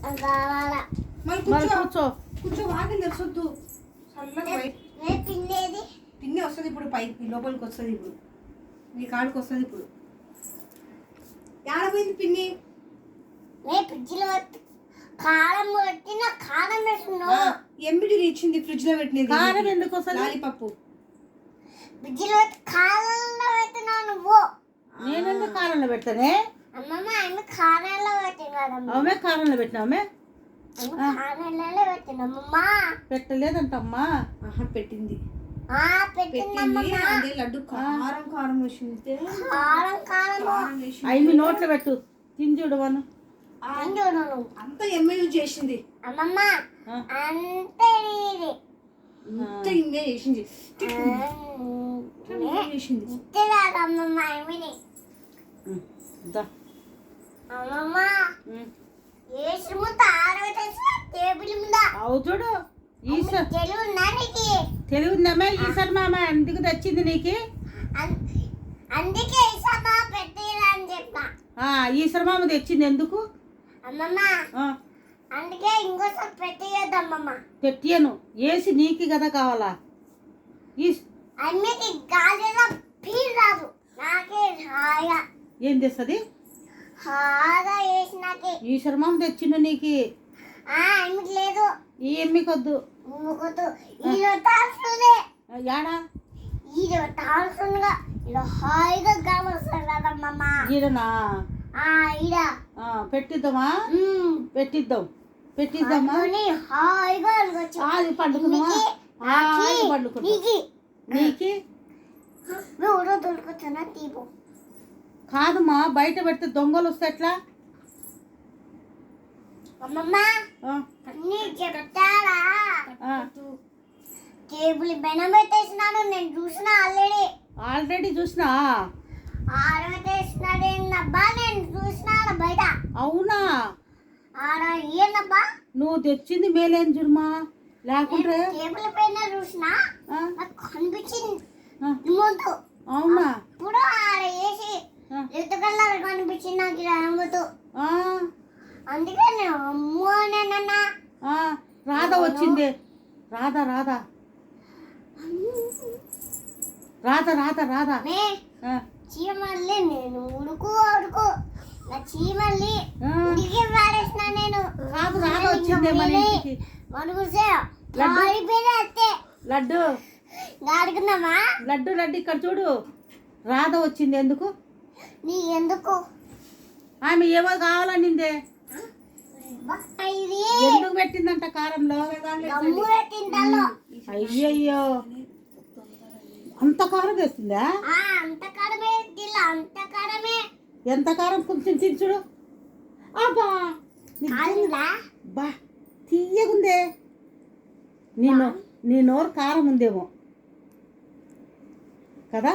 మరి కూర్చో కూర్చో వాకింగ్ తెరచొద్దు చల్లగా పిన్ని వస్తుంది ఇప్పుడు పైకి లోపలికి వస్తుంది ఇప్పుడు నీ కాడికి వస్తుంది ఇప్పుడు ఏడపోయింది పిన్ని కారం పెట్టిన కారం వేస్తున్నావు ఎంబిడీలు ఇచ్చింది ఫ్రిడ్జ్ లో పెట్టినది కారం ఎందుకు వస్తుంది లాలీపప్పు ఫ్రిడ్జ్ లో కారంలో పెట్టినావు నువ్వు నేనెందుకు కారంలో పెట్టానే అమ్మమ్మ ఆమె కారంలో పెట్టినావు ఆమె కారంలో పెట్టినామే కారంలో పెట్టినమ్మమ్మ పెట్టలేదంటమ్మా పెట్టింది పెట్టిందమ్మమ్మ అదే లడ్డు కారం కారం వేసింది కారం వేసి అవి మీ నోట్లో పెట్టు తిని చూడవాను అంత ఎమ్మెల్యే చేసింది అమ్మమ్మ అంతే నీది అంత ఇంగే చేసింది చేసింది అమ్మమ్మ ఆమెని అమ్మమ్మ ఏ శ్రమతో ఆడబెట్టేసి టేబుల్ మీద అవు చూడు ఈసారి తెలివి ఉందా నీకు తెలివి ఉందమ్మా ఈసారి మామ ఎందుకు తెచ్చింది నీకు అందుకే ఈసారి పెట్టేయాలని చెప్పా ఈసారి మామ తెచ్చింది ఎందుకు అమ్మమ్మ అందుకే ఇంకోసారి పెట్టేయద్దమ్మమ్మ పెట్టాను వేసి నీకు కదా కావాలా అన్నిటి గాలిలో ఫీల్ రాదు నాకే హాయిగా ఏం తెస్తుంది హాయిగా వేసినాకే ఈశ్వర మామ తెచ్చిండు నీకు ఏమిటి లేదు ఈ ఎమ్మికొద్దు ఇంకొద్దు ఇది తాల్సిందే యాడా ఇది తాల్సిందిగా ఇలా హాయిగా గాలి వస్తుంది కదమ్మమ్మ ఈడనా ఈడ పెట్టిద్దామా పెట్టిద్దామా హాయిగా అది పండుకుందామా పండుకుంటా నీకు ఎవరో దొరుకుతున్నా తీపు కాదమ్మా బయట పెడితే దొంగలు వస్తే ఎట్లా అమ్మమ్మ అన్నీ చెప్తారా టేబుల్ బెనం పెట్టేసినాను నేను చూసిన ఆల్రెడీ చూసినా ఆడబెట్టేసినాడేనబ్బా నేను చూసినాను బయట అవునా ఆడ ఏందబ్బా నువ్వు తెచ్చింది మేలేం చూడమా లేకుంటే టేబుల్ పైన చూసినా నాకు కనిపించింది ముందు అవునా ఇప్పుడు ఆడ వేసి రెడ్ కలర్ కనిపించింది నాకు రంగుతూ అందుకే నేను అమ్మో నేనన్నా రాధ వచ్చింది రాధా రాధా రాధా రాధా రాధా చీమల్లి నేను ఉడుకు నా చీమల్లి ఉడికి పాడేసిన నేను కాదు రాధ వచ్చింది మన ఇంటికి మనుగుసే అంతే లడ్డు ఆడుకుందామా లడ్డు లడ్డు ఇక్కడ చూడు రాధ వచ్చింది ఎందుకు నీ ఎందుకు ఆమె ఏమో కావాలనిందే ఎందుకు పెట్టిందంట కారంలో అయ్యయ్యో అంత కారం వేస్తుందా ఎంత కారం కొంచెం తినచుడు అబ్బా బా తీయగుందే నీ నోరు కారం ఉందేమో కదా